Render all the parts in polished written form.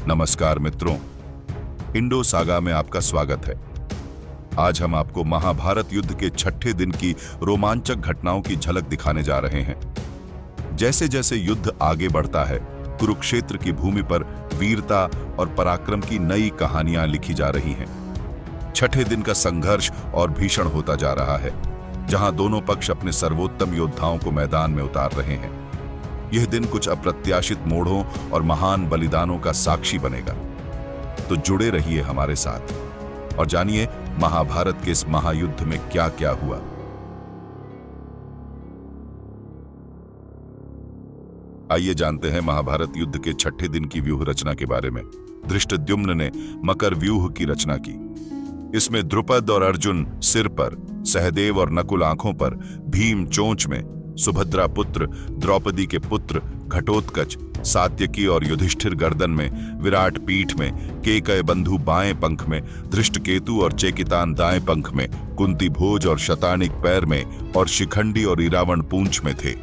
नमस्कार मित्रों, Indo saga में आपका स्वागत है। आज हम आपको महाभारत युद्ध के छठे दिन की रोमांचक घटनाओं की झलक दिखाने जा रहे हैं। जैसे जैसे युद्ध आगे बढ़ता है, कुरुक्षेत्र की भूमि पर वीरता और पराक्रम की नई कहानियां लिखी जा रही हैं। छठे दिन का संघर्ष और भीषण होता जा रहा है, जहां दोनों पक्ष अपने सर्वोत्तम योद्धाओं को मैदान में उतार रहे हैं। यह दिन कुछ अप्रत्याशित मोड़ों और महान बलिदानों का साक्षी बनेगा। तो जुड़े रहिए हमारे साथ और जानिए महाभारत के इस महायुद्ध में क्या क्या हुआ। आइए जानते हैं महाभारत युद्ध के छठे दिन की व्यूह रचना के बारे में। धृष्टद्युम्न ने मकर व्यूह की रचना की। इसमें द्रुपद और अर्जुन सिर पर, सहदेव और नकुल आंखों पर, भीम चोंच में, सुभद्रा पुत्र द्रौपदी के पुत्र घटोत्कच सात्यकी और युधिष्ठिर गर्दन में, विराट पीठ में, केकय बंधु बाएं पंख में, धृष्टकेतु और चेकितान दाएं पंख में, कुंती भोज और शतानिक पैर में और शिखंडी और इरावण पूंछ में थे।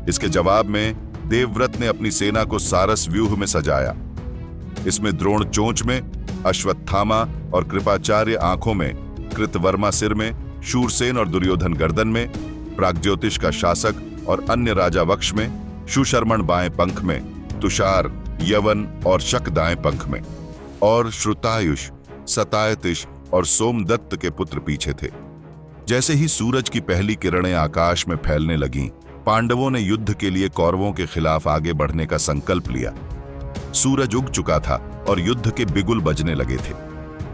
इसके जवाब में देवव्रत ने अपनी सेना को सारस व्यूह में सजाया। इसमें द्रोण चोंच में, अश्वत्थामा और कृपाचार्य आंखों में, कृतवर्मा सिर में, शूरसेन और दुर्योधन गर्दन में, प्राग्ज्योतिष का शासक और अन्य राजा वक्ष में, सुशर्मण बाएं पंख में, तुषार, यवन और शक दाएं पंख में, और श्रुतायुष, सतायतिश और सोमदत्त के पुत्र पीछे थे। जैसे ही सूरज की पहली किरणें आकाश में फैलने लगीं, पांडवों ने युद्ध के लिए कौरवों के खिलाफ आगे बढ़ने का संकल्प लिया। सूरज उग चुका था और युद्ध के बिगुल बजने लगे थे।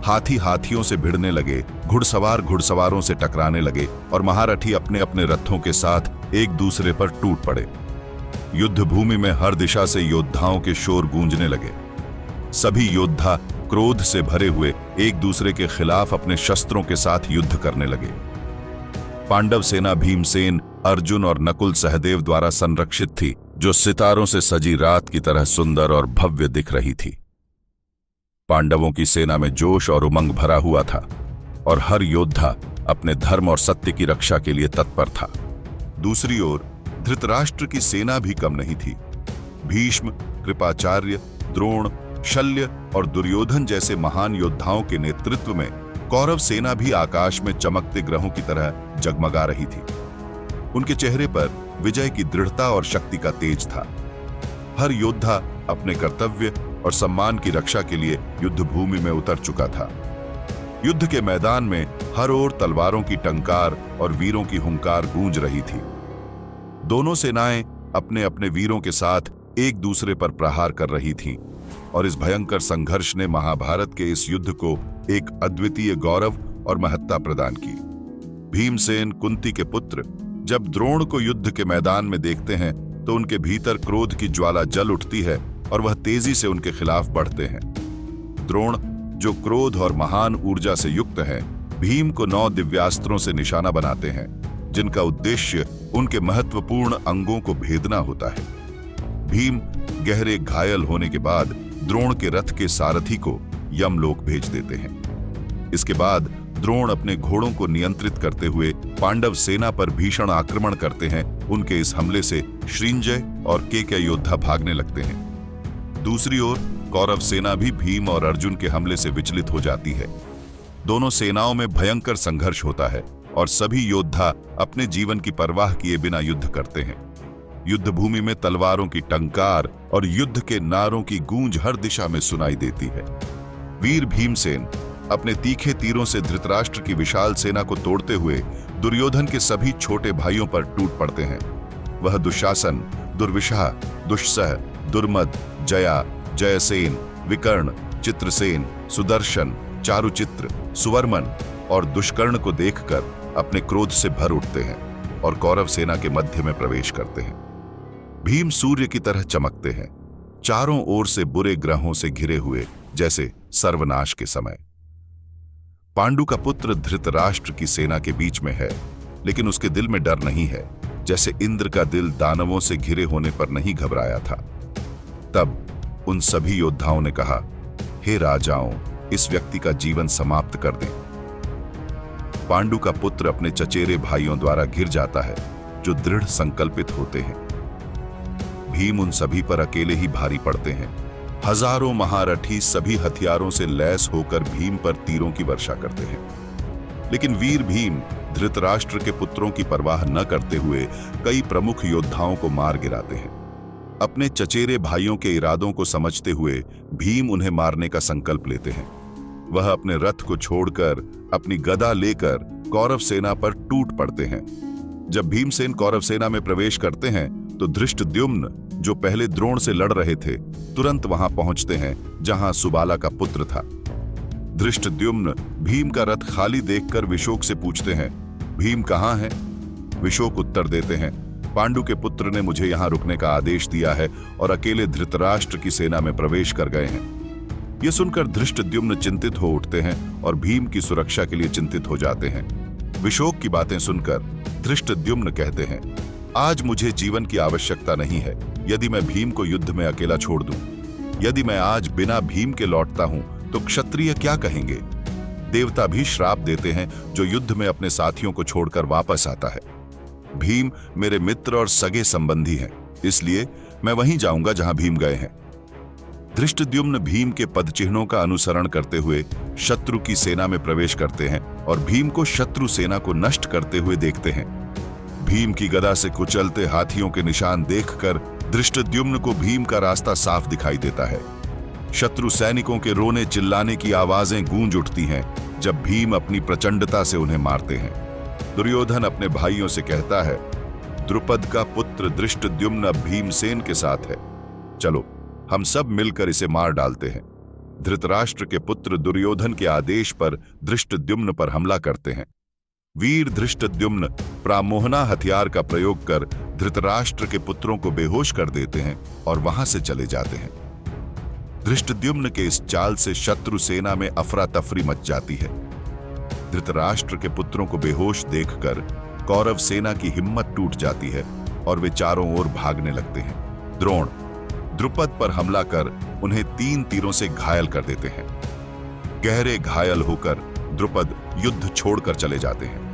हाथी हाथियों से भिड़ने लगे, घुड़सवार घुड़सवारों से टकराने लगे और महारथी अपने अपने रथों के साथ एक दूसरे पर टूट पड़े। युद्ध भूमि में हर दिशा से योद्धाओं के शोर गूंजने लगे। सभी योद्धा क्रोध से भरे हुए एक दूसरे के खिलाफ अपने शस्त्रों के साथ युद्ध करने लगे। पांडव सेना भीमसेन, अर्जुन और नकुल सहदेव द्वारा संरक्षित थी, जो सितारों से सजी रात की तरह सुंदर और भव्य दिख रही थी। पांडवों की सेना में जोश और उमंग भरा हुआ था और हर योद्धा अपने धर्म और सत्य की रक्षा के लिए तत्पर था। दूसरी ओर धृतराष्ट्र की सेना भी कम नहीं थी। भीष्म, कृपाचार्य, द्रोण, शल्य और दुर्योधन जैसे महान योद्धाओं के नेतृत्व में कौरव सेना भी आकाश में चमकते ग्रहों की तरह जगमगा रही थी। उनके चेहरे पर विजय की दृढ़ता और शक्ति का तेज था। हर योद्धा अपने कर्तव्य और सम्मान की रक्षा के लिए युद्ध भूमि में उतर चुका था। युद्ध के मैदान में हर ओर तलवारों की टंकार और वीरों की हुंकार गूंज रही थी। दोनों सेनाएं अपने अपने वीरों के साथ एक दूसरे पर प्रहार कर रही थीं और इस भयंकर संघर्ष ने महाभारत के इस युद्ध को एक अद्वितीय गौरव और महत्ता प्रदान की। भीमसेन, कुंती के पुत्र, जब द्रोण को युद्ध के मैदान में देखते हैं तो उनके भीतर क्रोध की ज्वाला जल उठती है और वह तेजी से उनके खिलाफ बढ़ते हैं। द्रोण, जो क्रोध और महान ऊर्जा से युक्त हैं, भीम को 9 दिव्यास्त्रों से निशाना बनाते हैं, जिनका उद्देश्य उनके महत्वपूर्ण अंगों को भेदना होता है। भीम गहरे घायल होने के बाद द्रोण के रथ के सारथी को यमलोक भेज देते हैं। इसके बाद द्रोण अपने घोड़ों को नियंत्रित करते हुए पांडव सेना पर भीषण आक्रमण करते हैं। उनके इस हमले से श्रींजय और केकय योद्धा भागने लगते हैं। दूसरी ओर कौरव सेना भी भीम और अर्जुन के हमले से विचलित हो जाती है। दोनों सेनाओं में भयंकर संघर्ष होता है और सभी योद्धा अपने जीवन की परवाह किए बिना युद्ध करते हैं। युद्ध भूमि में तलवारों की टंकार और युद्ध के नारों की गूंज हर दिशा में सुनाई देती है। वीर भीमसेन अपने तीखे तीरों से धृतराष्ट्र की विशाल सेना को तोड़ते हुए दुर्योधन के सभी छोटे भाइयों पर टूट पड़ते हैं। वह दुशासन, दुर्विशाह, दुष्सह, दुर्मद, जया, जयसेन, विकर्ण, चित्रसेन, सुदर्शन, चारुचित्र, सुवर्मन और दुष्कर्ण को देखकर अपने क्रोध से भर उठते हैं और कौरव सेना के मध्य में प्रवेश करते हैं। भीम सूर्य की तरह चमकते हैं, चारों ओर से बुरे ग्रहों से घिरे हुए, जैसे सर्वनाश के समय। पांडु का पुत्र धृतराष्ट्र की सेना के बीच में है, लेकिन उसके दिल में डर नहीं है, जैसे इंद्र का दिल दानवों से घिरे होने पर नहीं घबराया था। तब उन सभी योद्धाओं ने कहा, हे राजाओं, इस व्यक्ति का जीवन समाप्त कर दें। पांडु का पुत्र अपने चचेरे भाइयों द्वारा घिर जाता है, जो दृढ़ संकल्पित होते हैं। भीम उन सभी पर अकेले ही भारी पड़ते हैं हजारों महारथी सभी हथियारों से लैस होकर भीम पर तीरों की वर्षा करते हैं। लेकिन वीर भीम धृतराष्ट्र के पुत्रों की परवाह न करते हुए कई प्रमुख योद्धाओं को मार गिराते हैं। अपने चचेरे भाइयों के इरादों को समझते हुए भीम उन्हें मारने का संकल्प लेते हैं। वह अपने रथ को छोड़कर अपनी गदा लेकर कौरव सेना पर टूट पड़ते हैं। जब भीमसेन कौरव सेना में प्रवेश करते हैं तो धृष्टद्युम्न, जो पहले द्रोण से लड़ रहे थे, तुरंत वहां पहुंचते हैं जहां सुबाला का पुत्र था। धृष्टद्युम्न भीम का रथ खाली देखकर विशोक से पूछते हैं, भीम कहां है? विशोक उत्तर देते हैं, पांडु के पुत्र ने मुझे यहां रुकने का आदेश दिया है और अकेले धृतराष्ट्र की सेना में प्रवेश कर गए हैं। यह सुनकर धृष्टद्युम्न चिंतित हो उठते हैं और भीम की सुरक्षा के लिए चिंतित हो जाते हैं। विशोक की बातें सुनकर धृष्टद्युम्न कहते हैं, आज मुझे जीवन की आवश्यकता नहीं है यदि मैं भीम को युद्ध में अकेला छोड़ दूं। यदि मैं आज बिना भीम के लौटता हूं तो क्षत्रिय क्या कहेंगे? देवता भी श्राप देते हैं जो युद्ध में अपने साथियों को छोड़कर वापस आता है। भीम मेरे मित्र और सगे संबंधी हैं, इसलिए मैं वहीं जाऊंगा जहां भीम गए हैं। धृष्टद्युम्न भीम के पदचिह्नों का अनुसरण करते हुए शत्रु की सेना में प्रवेश करते हैं और भीम को शत्रु सेना को नष्ट करते हुए देखते हैं। भीम की गदा से कुचलते हाथियों के निशान देखकर धृष्टद्युम्न को भीम का रास्ता साफ दिखाई देता है। शत्रु सैनिकों के रोने चिल्लाने की आवाजें गूंज उठती हैं जब भीम अपनी प्रचंडता से उन्हें मारते हैं। दुर्योधन अपने भाइयों से कहता है, द्रुपद का पुत्र धृष्टद्युम्न अब भीमसेन के साथ है, चलो हम सब मिलकर इसे मार डालते हैं। धृतराष्ट्र के पुत्र दुर्योधन के आदेश पर धृष्टद्युम्न पर हमला करते हैं। वीर धृष्टद्युम्न प्रामोहना हथियार का प्रयोग कर धृतराष्ट्र के पुत्रों को बेहोश कर देते हैं और वहां से चले जाते हैं। धृष्टद्युम्न के इस चाल से शत्रु सेना में अफरा तफरी मच जाती है। धृतराष्ट्र के पुत्रों को बेहोश देखकर कौरव सेना की हिम्मत टूट जाती है और वे चारों ओर भागने लगते हैं। द्रोण द्रुपद पर हमला कर उन्हें 3 तीरों से घायल कर देते हैं। गहरे घायल होकर द्रुपद युद्ध छोड़कर चले जाते हैं।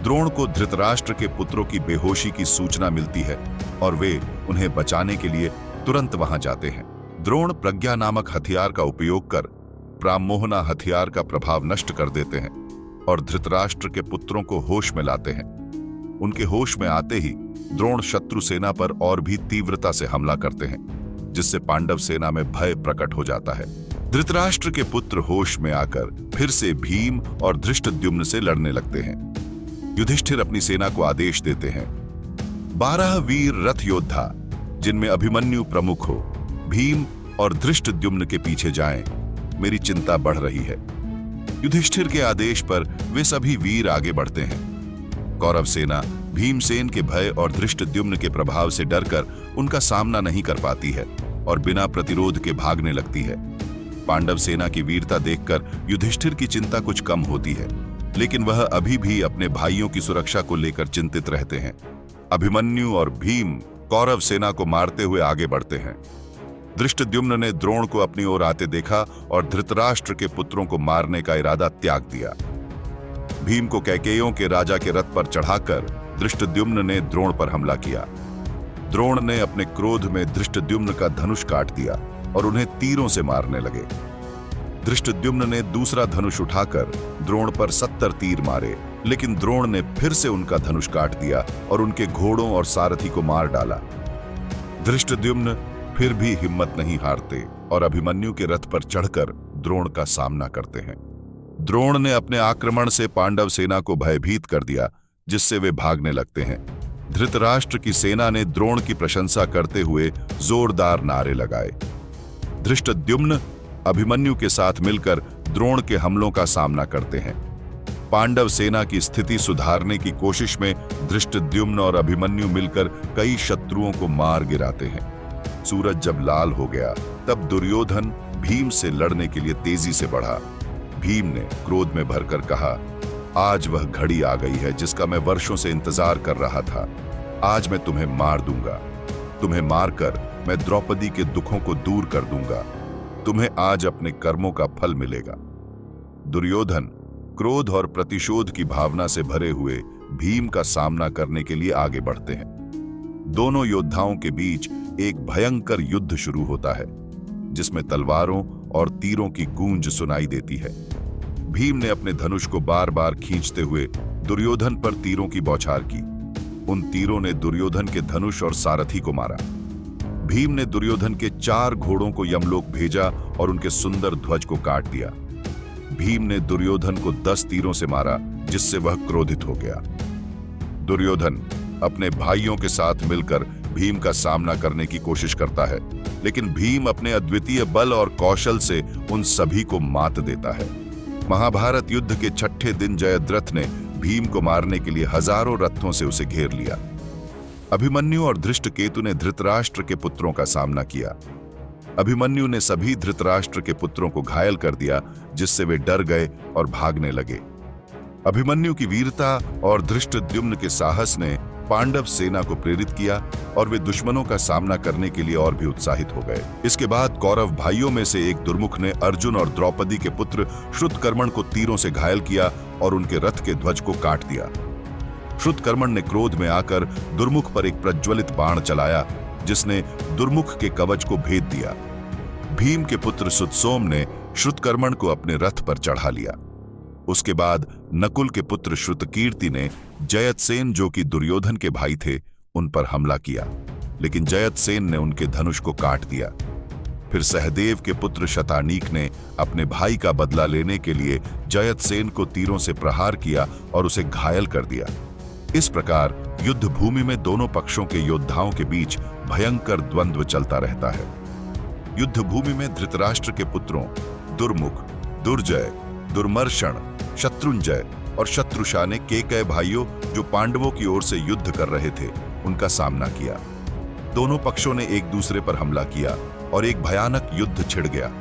द्रोण को धृतराष्ट्र के पुत्रों की बेहोशी की सूचना मिलती है और वे उन्हें बचाने के लिए तुरंत वहां जाते हैं। द्रोण प्रज्ञा नामक हथियार का उपयोग कर प्रामोहना हथियार का प्रभाव नष्ट कर देते हैं और धृतराष्ट्र के पुत्रों को होश में लाते हैं। उनके होश में आते ही द्रोण शत्रु सेना पर और भी तीव्रता से हमला करते हैं, जिससे पांडव सेना में भय प्रकट हो जाता है। धृतराष्ट्र के पुत्र होश में आकर फिर से भीम और धृष्टद्युम्न से लड़ने लगते हैं। युधिष्ठिर अपनी सेना को आदेश देते हैं, 12 वीर रथ योद्धा जिनमें अभिमन्यु प्रमुख हो, भीम और धृष्टद्युम्न के पीछे जाएं, मेरी चिंता बढ़ रही है। युधिष्ठिर के आदेश पर वे सभी वीर आगे बढ़ते हैं। कौरव सेना भीमसेन के भय और धृष्टद्युम्न के प्रभाव से डरकर उनका सामना नहीं कर पाती है और बिना प्रतिरोध के भागने लगती है। पांडव सेना की वीरता देखकर युधिष्ठिर की चिंता कुछ कम होती है, लेकिन वह अभी भी अपने भाइयों की सुरक्षा को लेकर चिंतित रहते हैं। अभिमन्यु और भीम कौरव सेना को मारते हुए आगे बढ़ते हैं। धृष्टद्युम्न ने द्रोण को अपनी ओर आते देखा और धृतराष्ट्र के पुत्रों को मारने का इरादा त्याग दिया। भीम को कैकेयों के राजा के रथ पर चढ़ाकर धृष्टद्युम्न ने द्रोण पर हमला किया। द्रोण ने अपने क्रोध में धृष्टद्युम्न का धनुष काट दिया और उन्हें तीरों से मारने लगे। धृष्टद्युम्न ने दूसरा धनुष उठाकर द्रोण पर 70 तीर मारे, लेकिन द्रोण ने फिर से उनका धनुष काट दिया और उनके घोड़ों और सारथी को मार डाला। धृष्टद्युम्न फिर भी हिम्मत नहीं हारते और अभिमन्यु के रथ पर चढ़कर द्रोण का सामना करते हैं। द्रोण ने अपने आक्रमण से पांडव सेना को भयभीत कर दिया, जिससे वे भागने लगते हैं। धृतराष्ट्र की सेना ने द्रोण की प्रशंसा करते हुए जोरदार नारे लगाए। धृष्टद्युम्न अभिमन्यु के साथ मिलकर द्रोण के हमलों का सामना करते हैं। पांडव सेना की स्थिति सुधारने की कोशिश में धृष्टद्युम्न और अभिमन्यु मिलकर कई शत्रुओं को मार गिराते हैं। सूरज जब लाल हो गया तब दुर्योधन भीम से लड़ने के लिए तेजी से बढ़ा। भीम ने क्रोध में भरकर कहा, आज वह घड़ी आ गई है जिसका मैं वर्षों से इंतजार कर रहा था। आज मैं तुम्हें मार दूंगा। तुम्हें मारकर मैं द्रौपदी के दुखों को दूर कर दूंगा। तुम्हें आज अपने कर्मों का फल मिलेगा। दुर्योधन क्रोध और प्रतिशोध की भावना से भरे हुए भीम का सामना करने के लिए आगे बढ़ते हैं। दोनों योद्धाओं के बीच एक भयंकर युद्ध शुरू होता है। जिसमें तलवारों और तीरों की गूंज सुनाई देती है। भीम ने अपने धनुष को बार बार खींचते हुए दुर्योधन पर तीरों की बौछार की। उन तीरों ने दुर्योधन के धनुष और सारथी को मारा। भीम ने दुर्योधन के 4 घोड़ों को यमलोक भेजा और उनके सुंदर ध्वज को काट दिया। भीम ने दुर्योधन को 10 तीरों से मारा, जिससे वह क्रोधित हो गया। दुर्योधन अपने भाइयों के साथ मिलकर भीम का सामना करने की कोशिश करता है, लेकिन भीम अपने अद्वितीय बल और कौशल से उन सभी को मात देता है। महाभारत युद्ध के 6ठे दिन जयद्रथ ने भीम को मारने के लिए हजारों रथों से उसे घेर लिया। अभिमन्यु और धृष्टकेतु ने धृतराष्ट्र के पुत्रों का सामना किया। अभिमन्यु ने सभी धृतराष्ट्र के पुत्रों को घायल कर दिया, जिससे वे डर गए और भागने लगे। अभिमन्यु की वीरता और धृष्टद्युम्न के साहस ने पांडव सेना को प्रेरित किया और वे दुश्मनों का सामना करने के लिए और भी उत्साहित हो गए। इसके बाद कौरव भाइयों में से एक दुर्मुख ने अर्जुन और द्रौपदी के पुत्र श्रुतकर्मण को तीरों से घायल किया और उनके रथ के ध्वज को काट दिया। श्रुतकर्मण ने क्रोध में आकर दुर्मुख पर एक प्रज्वलित बाण चलाया, जिसने दुर्मुख के कवच को भेद दिया। भीम के पुत्र सुतसोम ने श्रुतकर्मण को अपने रथ पर चढ़ा लिया। उसके बाद नकुल के पुत्र श्रुतकीर्ति ने जयतसेन, जो कि दुर्योधन के भाई थे, उन पर हमला किया, लेकिन जयतसेन ने उनके धनुष को काट दिया। फिर सहदेव के पुत्र शतानीक ने अपने भाई का बदला लेने के लिए जयतसेन को तीरों से प्रहार किया और उसे घायल कर दिया। इस प्रकार युद्ध भूमि में दोनों पक्षों के योद्धाओं के बीच भयंकर द्वंद्व चलता रहता है। युद्ध भूमि में धृतराष्ट्र के पुत्रों दुर्मुख, दुर्जय, दुर्मर्षण, शत्रुंजय और शत्रुषा ने केकय भाइयों, जो पांडवों की ओर से युद्ध कर रहे थे, उनका सामना किया। दोनों पक्षों ने एक दूसरे पर हमला किया और एक भयानक युद्ध छिड़ गया।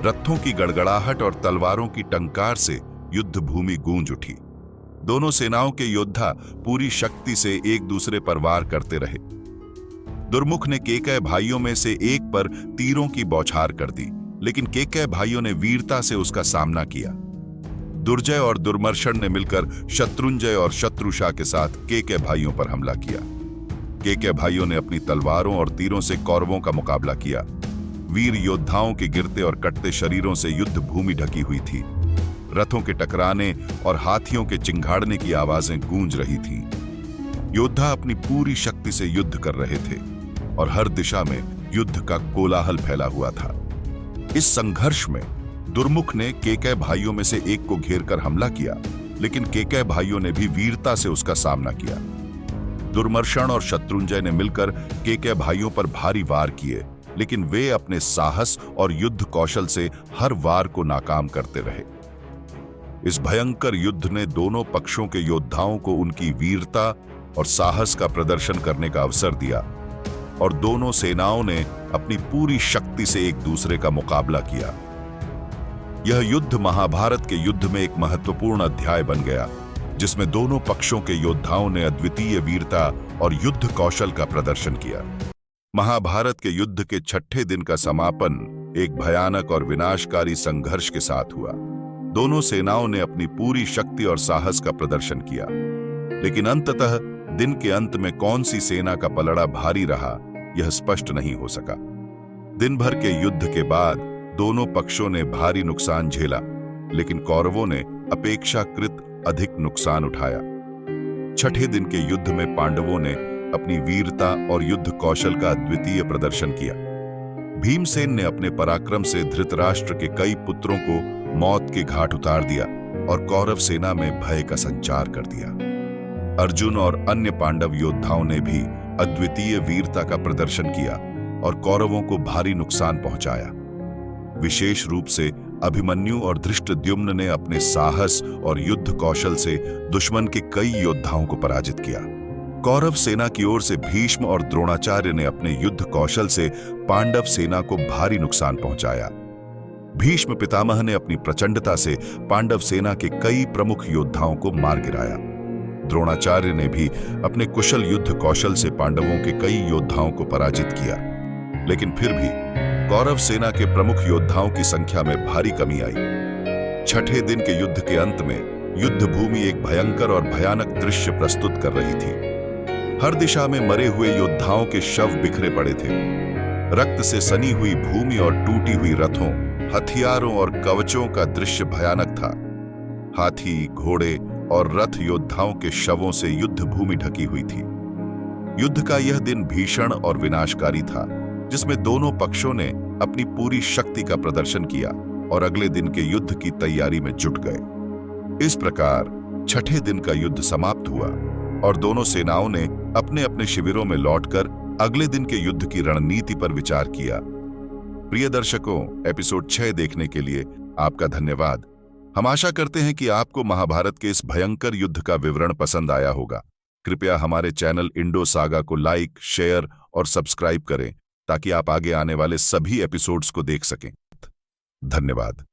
रथों की गड़गड़ाहट और तलवारों की टंकार से युद्ध भूमि गूंज उठी। दोनों सेनाओं के योद्धा पूरी शक्ति से एक दूसरे पर वार करते रहे। दुर्मुख ने केकय भाइयों में से एक पर तीरों की बौछार कर दी, लेकिन केकय भाइयों ने वीरता से उसका सामना किया। दुर्जय और दुर्मर्षण ने मिलकर शत्रुंजय और शत्रुषा के साथ केकय भाइयों पर हमला किया। केकय भाइयों ने अपनी तलवारों और तीरों से कौरवों का मुकाबला किया। वीर योद्धाओं के गिरते और कटते शरीरों से युद्ध भूमि ढकी हुई थी। रथों के टकराने और हाथियों के चिंघाड़ने की आवाजें गूंज रही थीं। योद्धा अपनी पूरी शक्ति से युद्ध कर रहे थे और हर दिशा में युद्ध का कोलाहल फैला हुआ था। इस संघर्ष में दुर्मुख ने केकय भाइयों में से एक को घेरकर हमला किया, लेकिन केकय भाइयों ने भी वीरता से उसका सामना किया। दुर्मर्षण और शत्रुंजय ने मिलकर केकय भाइयों पर भारी वार किए, लेकिन वे अपने साहस और युद्ध कौशल से हर वार को नाकाम करते रहे। इस भयंकर युद्ध ने दोनों पक्षों के योद्धाओं को उनकी वीरता और साहस का प्रदर्शन करने का अवसर दिया और दोनों सेनाओं ने अपनी पूरी शक्ति से एक दूसरे का मुकाबला किया। यह युद्ध महाभारत के युद्ध में एक महत्वपूर्ण अध्याय बन गया, जिसमें दोनों पक्षों के योद्धाओं ने अद्वितीय वीरता और युद्ध कौशल का प्रदर्शन किया। महाभारत के युद्ध के 6ठे दिन का समापन एक भयानक और विनाशकारी संघर्ष के साथ हुआ। दोनों सेनाओं ने अपनी पूरी शक्ति और साहस का प्रदर्शन किया, लेकिन अंततः दिन के अंत में कौन सी सेना का पलड़ा भारी रहा, यह स्पष्ट नहीं हो सका। दिन भर के युद्ध के बाद दोनों पक्षों ने भारी नुकसान झेला, लेकिन कौरवों ने अपेक्षाकृत अधिक नुकसान उठाया। 6ठे दिन के युद्ध में पांडवों ने अपनी वीरता और युद्ध कौशल का अद्वितीय प्रदर्शन किया। भीमसेन ने अपने पराक्रम से धृतराष्ट्र के कई पुत्रों को मौत के घाट उतार दिया और कौरव सेना में भय का संचार कर दिया। अर्जुन और अन्य पांडव योद्धाओं ने भी अद्वितीय वीरता का प्रदर्शन किया और कौरवों को भारी नुकसान पहुंचाया। विशेष रूप से अभिमन्यु और धृष्टद्युम्न ने अपने साहस और युद्ध कौशल से दुश्मन के कई योद्धाओं को पराजित किया। कौरव सेना की ओर से भीष्म और द्रोणाचार्य ने अपने युद्ध कौशल से पांडव सेना को भारी नुकसान पहुंचाया। भीष्म पितामह ने अपनी प्रचंडता से पांडव सेना के कई प्रमुख योद्धाओं को मार गिराया। द्रोणाचार्य ने भी अपने कुशल युद्ध कौशल से पांडवों के कई योद्धाओं को पराजित किया, लेकिन फिर भी कौरव सेना के प्रमुख योद्धाओं की संख्या में भारी कमी आई। 6ठे दिन के युद्ध के अंत में युद्ध भूमि एक भयंकर और भयानक दृश्य प्रस्तुत कर रही थी। हर दिशा में मरे हुए योद्धाओं के शव बिखरे पड़े थे। रक्त से सनी हुई भूमि और टूटी हुई रथों, हथियारों और कवचों का दृश्य भयानक था। हाथी, घोड़े और रथ योद्धाओं के शवों से युद्ध भूमि ढकी हुई थी। युद्ध का यह दिन भीषण और विनाशकारी था, जिसमें दोनों पक्षों ने अपनी पूरी शक्ति का प्रदर्शन किया और अगले दिन के युद्ध की तैयारी में जुट गए। इस प्रकार छठे दिन का युद्ध समाप्त हुआ और दोनों सेनाओं ने अपने अपने शिविरों में लौटकर अगले दिन के युद्ध की रणनीति पर विचार किया। प्रिय दर्शकों, एपिसोड 6 देखने के लिए आपका धन्यवाद। हम आशा करते हैं कि आपको महाभारत के इस भयंकर युद्ध का विवरण पसंद आया होगा। कृपया हमारे चैनल इंडो सागा को लाइक, शेयर और सब्सक्राइब करें ताकि आप आगे आने वाले सभी एपिसोड्स को देख सकें। धन्यवाद।